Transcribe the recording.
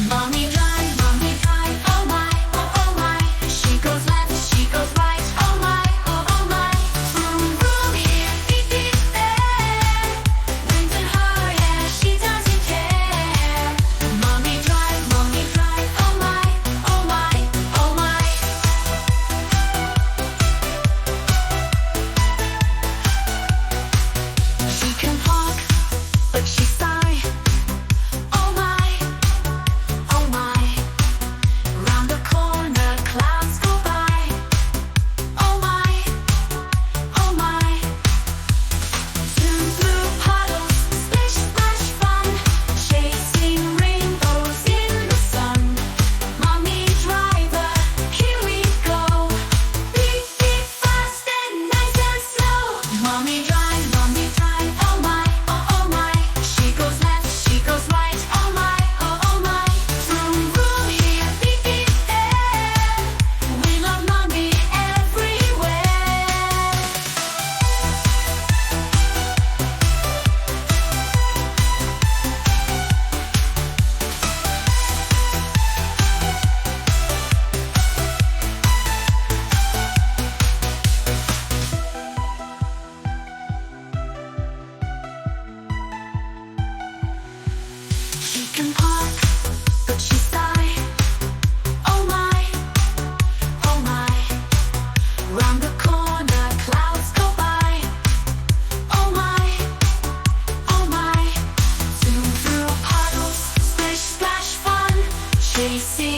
Mommy drive, oh my, oh my. She goes left, she goes right, oh my, oh my. Vroom, vroom, here, beep, beep, there. Wind in her hair, she doesn't care. Mommy drive, oh my, oh my, oh my. She can talk, but she sigh. Oh my, oh my. Round the corner, clouds go by. Oh my, oh my. Zoom through puddles, splish splash fun, chasing rainbows in the sun. Mommy driver, here we go. Beep beep, fast and nice and slow. Mommy drive, oh my, oh my. She goes left, she goes right, oh my, oh my. Vroom vroom here, beep beep there. We love mommy everywhere. She can park, but she sigh. Oh my, oh my. Round the corner, clouds go by. Oh my, oh my. Zoom through puddles, splish splash fun, chasing